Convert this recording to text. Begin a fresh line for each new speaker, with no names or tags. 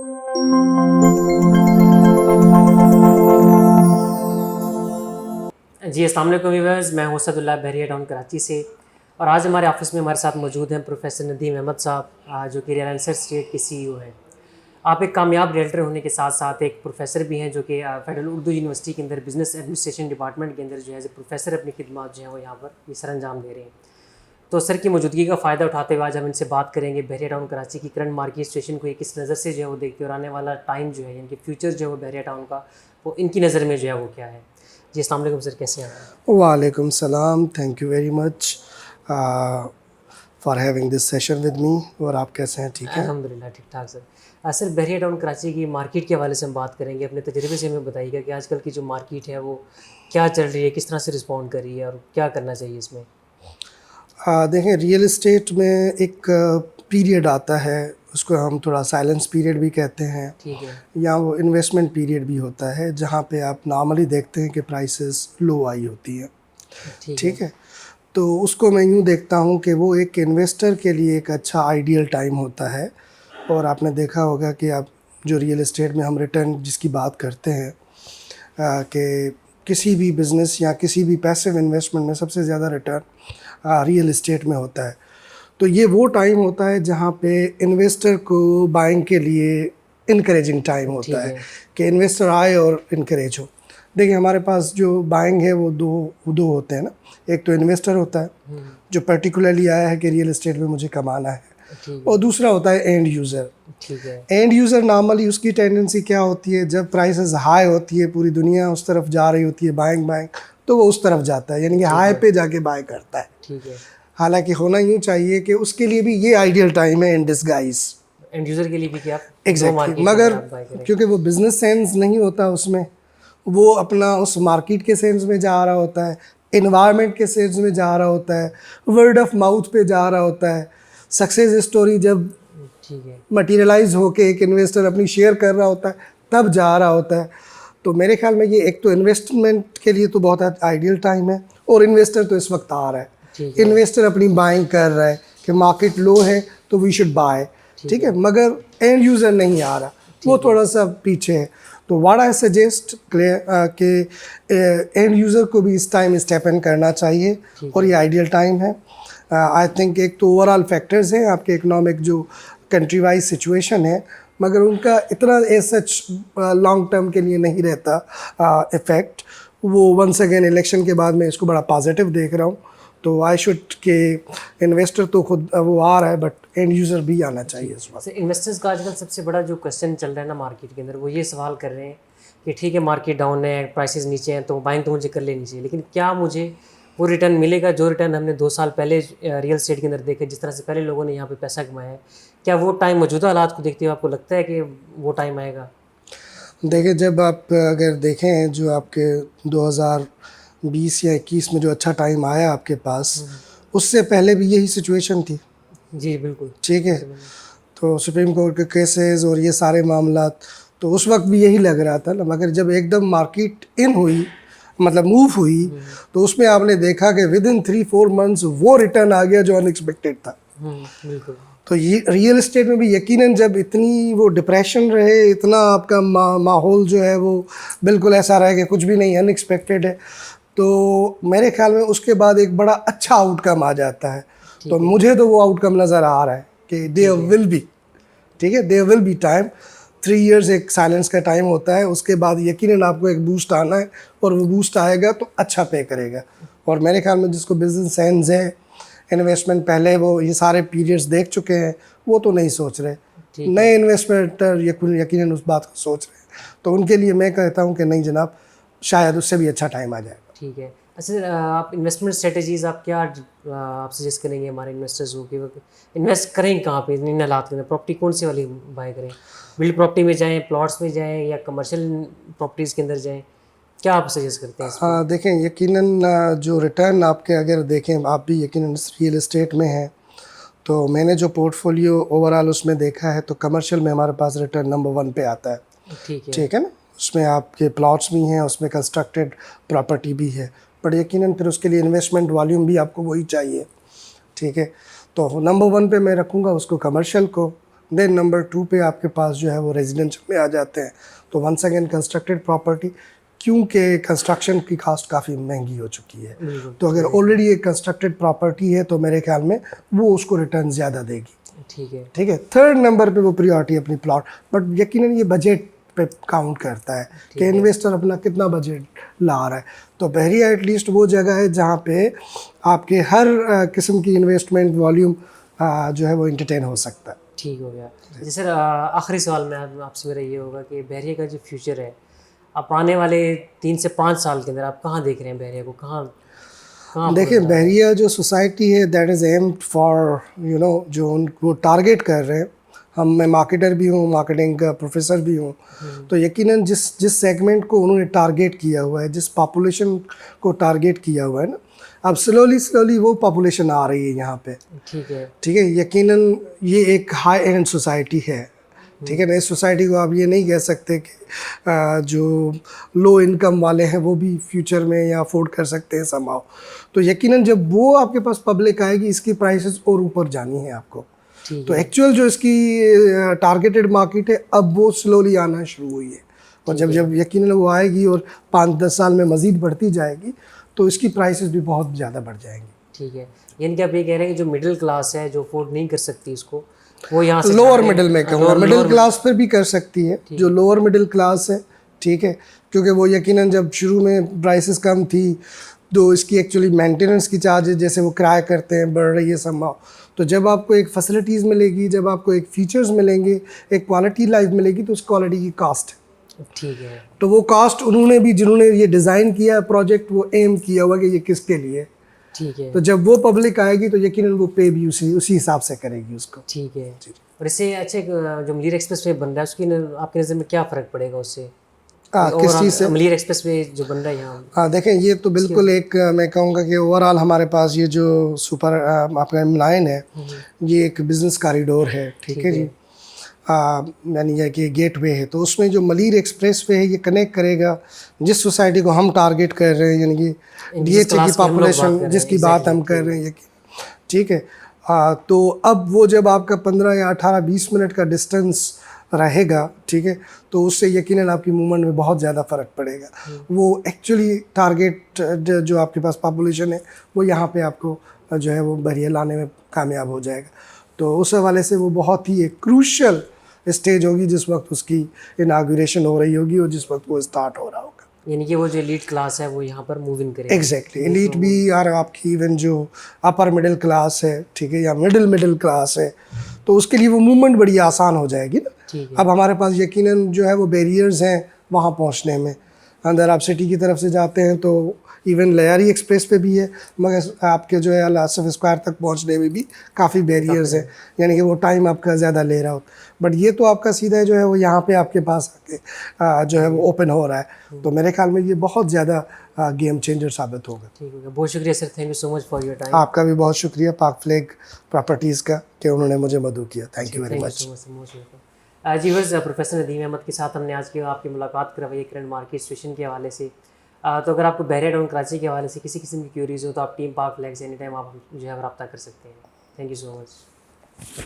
جی السلام علیکم ویورز، میں ہوں اسد اللہ بحریہ ٹاؤن کراچی سے، اور آج ہمارے آفس میں ہمارے ساتھ موجود ہیں پروفیسر ندیم احمد صاحب، جو کہ ریلائنس اسٹیٹ کے سی ای او ہیں۔ آپ ایک کامیاب ریلٹر ہونے کے ساتھ ساتھ ایک پروفیسر بھی ہیں، جو کہ فیڈرل اردو یونیورسٹی کے اندر بزنس ایڈمنسٹریشن ڈپارٹمنٹ کے اندر جو ہے ایز اے پروفیسر اپنی خدمات جو ہیں وہ یہاں پر یہ سر انجام دے رہے ہیں۔ تو سر کی موجودگی کا فائدہ اٹھاتے ہوئے آج ہم ان سے بات کریں گے بحریہ ٹاؤن کراچی کی کرنٹ مارکیٹ سچویشن کو یہ کس نظر سے جو ہے وہ دیکھتے ہیں، اور آنے والا ٹائم جو ہے یعنی کہ فیوچر جو ہے وہ بحریہ ٹاؤن کا وہ ان کی نظر میں جو ہے وہ کیا ہے۔ جی السلام علیکم سر، کیسے ہیں آپ؟
وعلیکم السلام، thank you very much for having this session with me. اور آپ کیسے ہیں؟ ٹھیک ہے
الحمد للہ ٹھیک ٹھاک سر۔ سر بحریہ ٹاؤن کراچی کی مارکیٹ کے حوالے سے ہم بات کریں گے، اپنے تجربے سے ہمیں بتائیے گا کہ آج کل کی جو مارکیٹ ہے وہ کیا چل رہی ہے، کس طرح سے رسپونڈ کر رہی ہے اور کیا کرنا چاہیے اس میں۔
دیکھیں، ریئل اسٹیٹ میں ایک پیریڈ آتا ہے، اس کو ہم تھوڑا سائلنس پیریڈ بھی کہتے ہیں،
ٹھیک ہے،
یا وہ انویسٹمنٹ پیریڈ بھی ہوتا ہے، جہاں پہ آپ نارملی دیکھتے ہیں کہ پرائسز لو آئی ہوتی ہیں، ٹھیک ہے۔ تو اس کو میں یوں دیکھتا ہوں کہ وہ ایک انویسٹر کے لیے ایک اچھا آئیڈیل ٹائم ہوتا ہے۔ اور آپ نے دیکھا ہوگا کہ اب جو ریئل اسٹیٹ میں ہم ریٹرن جس کی بات کرتے ہیں، کہ کسی بھی بزنس یا کسی بھی پیسو انویسٹمنٹ میں سب سے زیادہ ریٹرن ریئل اسٹیٹ میں ہوتا ہے۔ تو یہ وہ ٹائم ہوتا ہے جہاں پہ انویسٹر کو بائنگ کے لیے انکریجنگ ٹائم ہوتا ہے کہ انویسٹر آئے اور انکریج ہو۔ دیکھیں، ہمارے پاس جو بائنگ ہے وہ دو ہوتے ہیں نا، ایک تو انویسٹر ہوتا ہے جو پرٹیکولرلی آیا ہے کہ ریئل اسٹیٹ میں مجھے کمانا ہے، اور دوسرا ہوتا ہے end user. End user normally اس کی ٹینڈنسی کیا ہوتی ہے، جب پرائسز ہائی ہوتی ہے، پوری دنیا اس طرف جا رہی ہوتی ہے بائنگ، تو وہ اس طرف جاتا ہے، یعنی کہ ہائی پہ جا کے بائی کرتا ہے۔ حالانکہ ہونا یوں چاہیے کہ اس کے لیے بھی یہ آئیڈیل ٹائم ہے ان ڈسگائز،
اینڈ یوزر کے لیے بھی کیا
ایگزیکٹلی، مگر کیونکہ وہ بزنس سینس نہیں ہوتا اس میں، وہ اپنا اس مارکیٹ کے سینس میں جا رہا ہوتا ہے، انوائرمنٹ کے سینس میں جا رہا ہوتا ہے، ورڈ آف ماؤتھ پہ جا رہا ہوتا ہے۔ سکسیز اسٹوری جب مٹیریلائز ہو کے ایک انویسٹر اپنی شیئر کر رہا ہوتا ہے تب جا رہا ہوتا ہے۔ تو میرے خیال میں یہ ایک تو انویسٹمنٹ کے لیے تو بہت آئیڈیل ٹائم ہے، اور انویسٹر تو اس وقت آ رہا ہے، انویسٹر اپنی بائنگ کر رہا ہے کہ مارکیٹ لو ہے تو وی شوڈ بائی، ٹھیک ہے، مگر اینڈ یوزر نہیں آ رہا، وہ تھوڑا سا پیچھے ہے۔ تو واٹ آئی سجیسٹ کہ اینڈ یوزر کو بھی اس ٹائم اسٹیپ ان کرنا چاہیے، اور یہ آئیڈیل ٹائم ہے۔ آئی تھنک ایک تو اوور آل فیکٹرز ہیں آپ کے اکنامک جو کنٹری وائز سچویشن ہے، مگر ان کا اتنا ایز سچ لانگ ٹرم کے لیے نہیں رہتا افیکٹ۔ وہ ونس اگین الیکشن کے بعد میں اس کو بڑا پازیٹیو دیکھ رہا ہوں۔ تو آئی شوڈ کہ انویسٹر تو خود وہ آ رہا ہے، بٹ اینڈ یوزر بھی آنا چاہیے اس وقت۔
انویسٹرز کا آج کل سب سے بڑا جو کوشچن چل رہا ہے نا مارکیٹ کے اندر، وہ یہ سوال کر رہے ہیں کہ ٹھیک ہے مارکیٹ ڈاؤن ہے، پرائسز نیچے ہیں، تو بائنگ تو مجھے کر لینی چاہیے، لیکن کیا مجھے وہ ریٹرن ملے گا جو ریٹرن ہم نے 2 سال پہلے ریئل اسٹیٹ کے اندر دیکھے، جس طرح سے پہلے لوگوں نے یہاں پہ پیسہ کمایا ہے؟ کیا وہ ٹائم موجودہ حالات کو دیکھتے ہوئے آپ کو لگتا ہے کہ وہ ٹائم آئے گا؟
دیکھیں، جب آپ اگر دیکھیں جو آپ کے 2020 یا 21 میں جو اچھا ٹائم آیا آپ کے پاس، اس سے پہلے بھی یہی سچویشن تھی۔
جی بالکل،
ٹھیک ہے، تو سپریم کورٹ کے کیسز اور یہ سارے معاملات، تو اس وقت بھی یہی لگ رہا تھا نا، مگر جب ایک دم مارکیٹ ان ہوئی، مطلب موو ہوئی، تو اس میں آپ نے دیکھا کہ ود ان 3-4 منتھس وہ ریٹرن آ گیا جو ان ایکسپیکٹڈ تھا۔
بالکل۔
تو یہ ریئل اسٹیٹ میں بھی یقیناً جب اتنی وہ ڈپریشن رہے، اتنا آپ کا ماحول جو ہے وہ بالکل ایسا رہے کہ کچھ بھی نہیں، ان ایکسپیکٹڈ ہے، تو میرے خیال میں اس کے بعد ایک بڑا اچھا آؤٹ کم آ جاتا ہے۔ تو مجھے تو وہ آؤٹ کم نظر آ رہا ہے کہ دیر ول بی، ٹھیک ہے، دیر ول بی ٹائم۔ 3 ایئرز ایک سائلنس کا ٹائم ہوتا ہے، اس کے بعد یقیناً آپ کو ایک بوسٹ آنا ہے، اور وہ بوسٹ آئے گا تو اچھا پے کرے گا۔ اور میرے خیال میں جس کو بزنس سینس ہے، انویسٹمنٹ پہلے وہ یہ سارے پیریڈز دیکھ چکے ہیں، وہ تو نہیں سوچ رہے، نئے انویسٹمنٹر یقیناً اس بات کو سوچ رہے ہیں، تو ان کے لیے میں کہتا ہوں کہ نہیں جناب، شاید اس سے بھی اچھا ٹائم آ جائے گا۔
ٹھیک ہے۔ اچھا، آپ انویسٹمنٹ اسٹریٹجیز آپ کیا آپ سجیسٹ کریں گے ہمارے انویسٹرز کو کہ انویسٹ کریں کہاں پہ ان حالات کے اندر؟ پراپرٹی کون سی والی بائی کریں؟ بلڈ پراپرٹی میں جائیں، پلاٹس میں جائیں، یا کمرشل پراپرٹیز کے اندر جائیں؟ کیا آپ سجیسٹ کرتے ہیں؟
دیکھیں، یقیناً جو ریٹرن آپ کے اگر دیکھیں، آپ بھی یقیناً ریئل اسٹیٹ میں ہیں، تو میں نے جو پورٹ فولیو اوور آل اس میں دیکھا ہے، تو کمرشل میں ہمارے پاس ریٹرن نمبر 1 پہ آتا ہے، ٹھیک ہے نا۔ اس میں آپ کے پلاٹس بھی ہیں، اس میں کنسٹرکٹیڈ پراپرٹی بھی ہے، بٹ یقیناً پھر اس کے لیے انویسٹمنٹ والیوم بھی آپ کو وہی چاہیے، ٹھیک ہے۔ تو نمبر 1 پہ میں رکھوں گا اس کو، کمرشل کو، دین نمبر 2 پہ آپ کے پاس جو ہے وہ ریزیڈنشل میں آ جاتے ہیں. تو ونس اگین کنسٹرکٹیڈ پراپرٹی, کیونکہ کنسٹرکشن کی کاسٹ کافی مہنگی ہو چکی ہے, تو اگر آلریڈی ایک کنسٹرکٹیڈ پراپرٹی ہے تو میرے خیال میں وہ اس کو ریٹرن زیادہ دے گی. ٹھیک ہے. تھرڈ نمبر پہ وہ پریورٹی اپنی پلاٹ, بٹ یقیناً یہ بجٹ پہ کاؤنٹ کرتا ہے کہ انویسٹر اپنا کتنا بجٹ لا رہا ہے. تو بحریہ ایٹ لیسٹ وہ جگہ ہے جہاں پہ آپ کے ہر قسم کی انویسٹمنٹ والیوم جو ہے وہ انٹرٹین ہو سکتا ہے.
ٹھیک ہو گیا. جی سر, آخری سوال میں آپ سے میرا یہ ہوگا کہ بحریہ کا جو فیوچر ہے, آپ آنے والے 3 سے 5 سال کے اندر آپ کہاں دیکھ رہے ہیں بحریہ کو, کہاں
دیکھیں بحریہ جو سوسائٹی ہے دیٹ از ایمڈ فار جو ان کو ٹارگیٹ کر رہے ہیں, میں مارکیٹر بھی ہوں, مارکیٹنگ کا پروفیسر بھی ہوں, تو یقیناً جس سیگمنٹ کو انہوں نے ٹارگیٹ کیا ہوا ہے, جس پاپولیشن کو ٹارگیٹ کیا ہوا ہے نا, اب سلولی وہ پاپولیشن آ رہی ہے یہاں پہ. ٹھیک ہے. یقیناً یہ ایک ہائی اینڈ سوسائٹی ہے. ٹھیک ہے نا, اس سوسائٹی کو آپ یہ نہیں کہہ سکتے کہ جو لو انکم والے ہیں وہ بھی فیوچر میں یا افورڈ کر سکتے ہیں سماؤ. تو یقیناً جب وہ آپ کے پاس پبلک آئے گی, اس کی پرائسز اور اوپر جانی ہے آپ کو. تو ایکچوئل جو اس کی ٹارگیٹڈ مارکیٹ ہے اب وہ سلولی آنا شروع ہوئی ہے, اور جب یقیناً وہ آئے گی اور 5-10 سال میں مزید بڑھتی جائے گی تو اس کی پرائسز بھی بہت زیادہ بڑھ جائیں گی.
ٹھیک ہے. یعنی کہ آپ یہ کہہ رہے ہیں کہ جو مڈل کلاس ہے, جو افورڈ نہیں کر سکتی اس کو, وہ یہاں سے
لوور مڈل میں کہوں گا, مڈل کلاس پہ بھی کر سکتی ہے, جو لوور مڈل کلاس ہے. ٹھیک ہے, کیونکہ وہ یقیناً جب شروع میں پرائسز کم تھی تو اس کی ایکچولی مینٹیننس کی چارجز جیسے وہ کرایہ کرتے ہیں بڑھ رہی ہے سماؤ. تو جب آپ کو ایک فیسلٹیز ملے گی, جب آپ کو ایک فیچرز ملیں گے, ایک کوالٹی لائف ملے گی, تو اس کوالٹی کی کاسٹ ہے.
ٹھیک ہے.
تو وہ کاسٹ انہوں نے بھی, جنہوں نے یہ ڈیزائن کیا ہے پروجیکٹ, وہ ایم کیا ہوا کہ یہ کس کے لیے.
ٹھیک ہے.
تو جب وہ پبلک آئے گی تو یقیناً وہ پے بھی اسی حساب سے کرے گی اس کو.
ٹھیک ہے. اور اس سے اچھا جو ملیر ایکسپریس وے بن رہا ہے, اس کی آپ کی نظر میں کیا فرق پڑے گا اس سے,
کس چیز سے؟
ملیر ایکسپریس وے جو بن رہا ہے یہاں.
ہاں دیکھیں, یہ تو بالکل ایک میں کہوں گا کہ اوور آل ہمارے پاس یہ جو سپر آپ کا لائن ہے, یہ ایک بزنس کاریڈور ہے. ٹھیک ہے جی, یعنی یہ کہ گیٹ وے ہے. تو اس میں جو ملیر ایکسپریس وے ہے یہ کنیکٹ کرے گا جس سوسائٹی کو ہم ٹارگیٹ کر رہے ہیں, یعنی کہ ڈی ایچ اے کی پاپولیشن جس کی بات ہم کر رہے ہیں. ٹھیک ہے. تو اب وہ جب آپ کا 15 یا 18-20 منٹ کا ڈسٹنس رہے گا, ٹھیک ہے, تو اس سے یقیناً آپ کی موومنٹ میں بہت زیادہ فرق پڑے گا. وہ ایکچولی ٹارگیٹ جو آپ کے پاس پاپولیشن ہے وہ یہاں پہ آپ کو جو ہے وہ بحریہ لانے میں کامیاب ہو جائے گا. تو اس حوالے سے وہ بہت ہی ایک کروشل اسٹیج ہوگی جس وقت اس کی اناگوریشن ہو رہی ہوگی اور جس وقت وہ اسٹارٹ ہو رہا ہوگا.
یعنی کہ وہ جو ایلیٹ کلاس ہے وہ یہاں پر موو ان کرے.
ایگزیکٹلی, ایلیٹ بھی اور آپ کی ایون جو اپر مڈل کلاس ہے, ٹھیک ہے, یا مڈل کلاس ہے, تو اس کے لیے وہ موومنٹ بڑی آسان ہو جائے گی نا. اب ہمارے پاس یقیناً جو ہے وہ بیریئرز ہیں وہاں پہنچنے میں. اندر آپ سٹی کی طرف سے جاتے ہیں تو ایون لیاری ایکسپریس پہ بھی ہے, مگر آپ کے جو ہے آصف اسکوائر تک پہنچنے میں بھی کافی بیریئرز ہیں, یعنی کہ وہ ٹائم آپ کا زیادہ لے رہا ہوتا. بٹ یہ تو آپ کا سیدھا جو ہے وہ یہاں پہ آپ کے پاس آ کے جو ہے وہ اوپن ہو رہا ہے. تو میرے خیال میں یہ بہت زیادہ گیم چینجر ثابت ہوگا.
ٹھیک ہے, بہت شکریہ sir, thank you so much for your time.
آپ کا بھی بہت شکریہ پاک فلیگ پراپرٹیز کا کہ انہوں نے مجھے مدعو کیا. Thank you very much.
جی بس پروفیسر ندیم احمد کے ساتھ ہم نے آج کی آپ کی ملاقات کروائی ہے کرنٹ مارکیٹ سچویشن کے حوالے سے. تو اگر آپ کو بحریہ ٹاؤن کراچی کے حوالے سے کسی قسم کی کیوریز ہو تو آپ ٹیم پاک فلیگ سے اینی ٹائم آپ جو ہے رابطہ کر سکتے ہیں. Thank you so much.